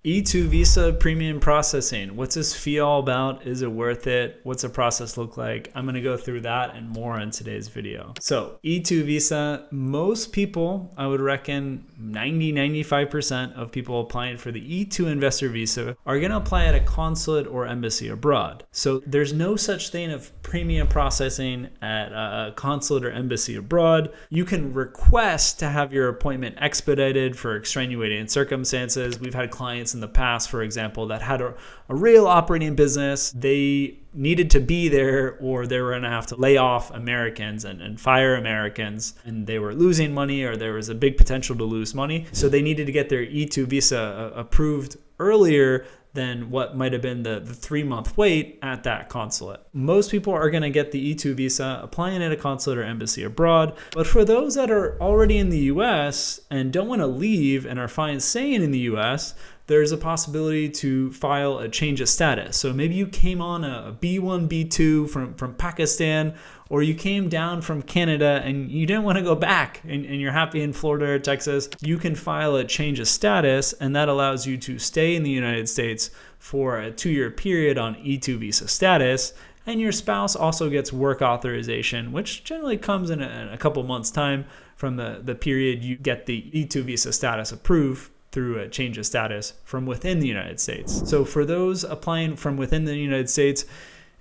E-2 visa premium processing. What's this fee all about? Is it worth it? What's the process look like? I'm going to go through that and more in today's video. So E-2 visa, most people, I would reckon 95% of people applying for the E-2 investor visa are going to apply at a consulate or embassy abroad. So there's no such thing of premium processing at a consulate or embassy abroad. You can request to have your appointment expedited for extenuating circumstances. We've had clients in the past, for example, that had a real operating business. They needed to be there or they were going to have to lay off Americans and fire Americans, and they were losing money or there was a big potential to lose money. So they needed to get their E-2 visa approved earlier than what might have been the 3-month wait at that consulate. Most people are going to get the E-2 visa applying at a consulate or embassy abroad. But for those that are already in the US and don't want to leave and are fine staying in the US, there's a possibility to file a change of status. So maybe you came on a B1, B2 from Pakistan, or you came down from Canada and you didn't want to go back and you're happy in Florida or Texas. You can file a change of status, and that allows you to stay in the United States for a 2-year period on E-2 visa status. And your spouse also gets work authorization, which generally comes in a couple months' time from the period you get the E-2 visa status approved through a change of status from within the United States. So for those applying from within the United States,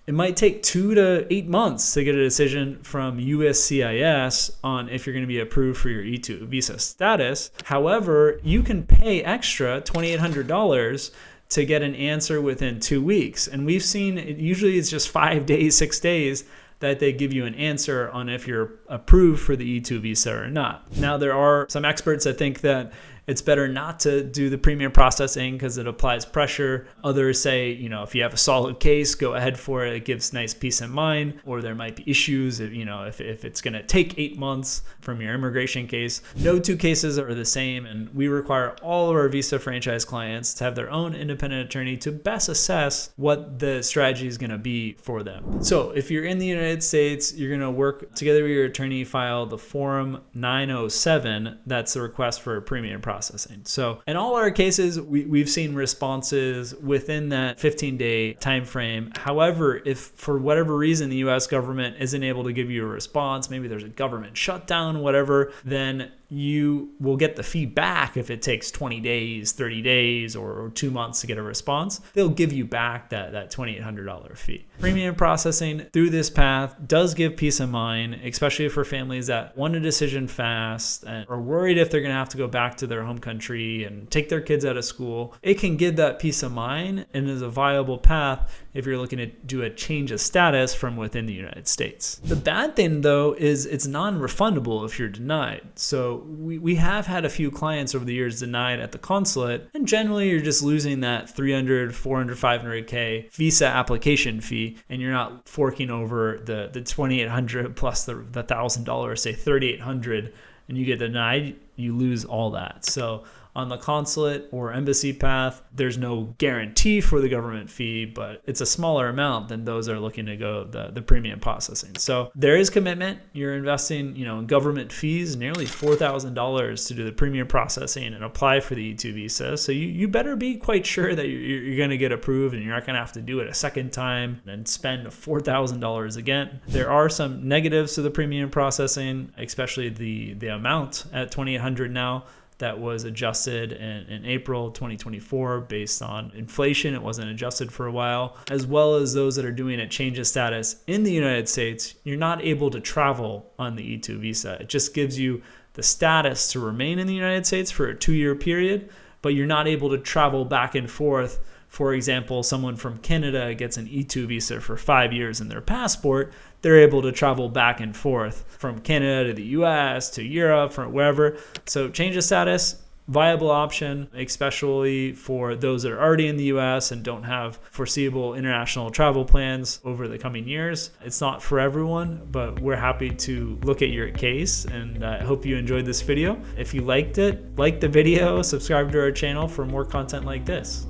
it might take 2 to 8 months to get a decision from USCIS on if you're going to be approved for your E-2 visa status. However, you can pay extra $2,800 to get an answer within 2 weeks. And we've seen usually it's just 5 days, 6 days that they give you an answer on if you're approved for the E-2 visa or not. Now, there are some experts that think that it's better not to do the premium processing because it applies pressure. Others say, if you have a solid case, go ahead for it. It gives nice peace of mind. Or there might be issues if it's going to take 8 months from your immigration case. No two cases are the same, and we require all of our visa franchise clients to have their own independent attorney to best assess what the strategy is going to be for them. So if you're in the United States, you're going to work together with your attorney, file the Form 907. That's the request for a premium processing. So in all our cases, we've seen responses within that 15-day time frame. However, if for whatever reason the US government isn't able to give you a response, maybe there's a government shutdown, whatever, then you will get the feedback if it takes 20 days, 30 days, or 2 months to get a response. They'll give you back that $2,800 fee. Premium processing through this path does give peace of mind, especially for families that want a decision fast and are worried if they're going to have to go back to their home country and take their kids out of school. It can give that peace of mind and is a viable path if you're looking to do a change of status from within the United States. The bad thing, though, is it's non-refundable if you're denied. So we have had a few clients over the years denied at the consulate, and generally you're just losing that $300, $400, $500K visa application fee, and you're not forking over the $2,800 plus the $1,000, say $3,800, and you get denied, you lose all that. So on the consulate or embassy path, there's no guarantee for the government fee, but it's a smaller amount than those that are looking to go the premium processing. So there is commitment. You're investing, in government fees, nearly $4,000 to do the premium processing and apply for the E-2 visa. So you better be quite sure that you're going to get approved and you're not going to have to do it a second time and spend $4,000 again. There are some negatives to the premium processing, especially the amount at $2,800 now. That was adjusted in April 2024 based on inflation. It wasn't adjusted for a while. As well as those that are doing a change of status in the United States, you're not able to travel on the E-2 visa. It just gives you the status to remain in the United States for a 2-year period, but you're not able to travel back and forth. For example, someone from Canada gets an E-2 visa for 5 years in their passport. They're able to travel back and forth from Canada to the US to Europe, from wherever. So change of status, viable option, especially for those that are already in the US and don't have foreseeable international travel plans over the coming years. It's not for everyone, but we're happy to look at your case, and I hope you enjoyed this video. If you liked it, like the video, subscribe to our channel for more content like this.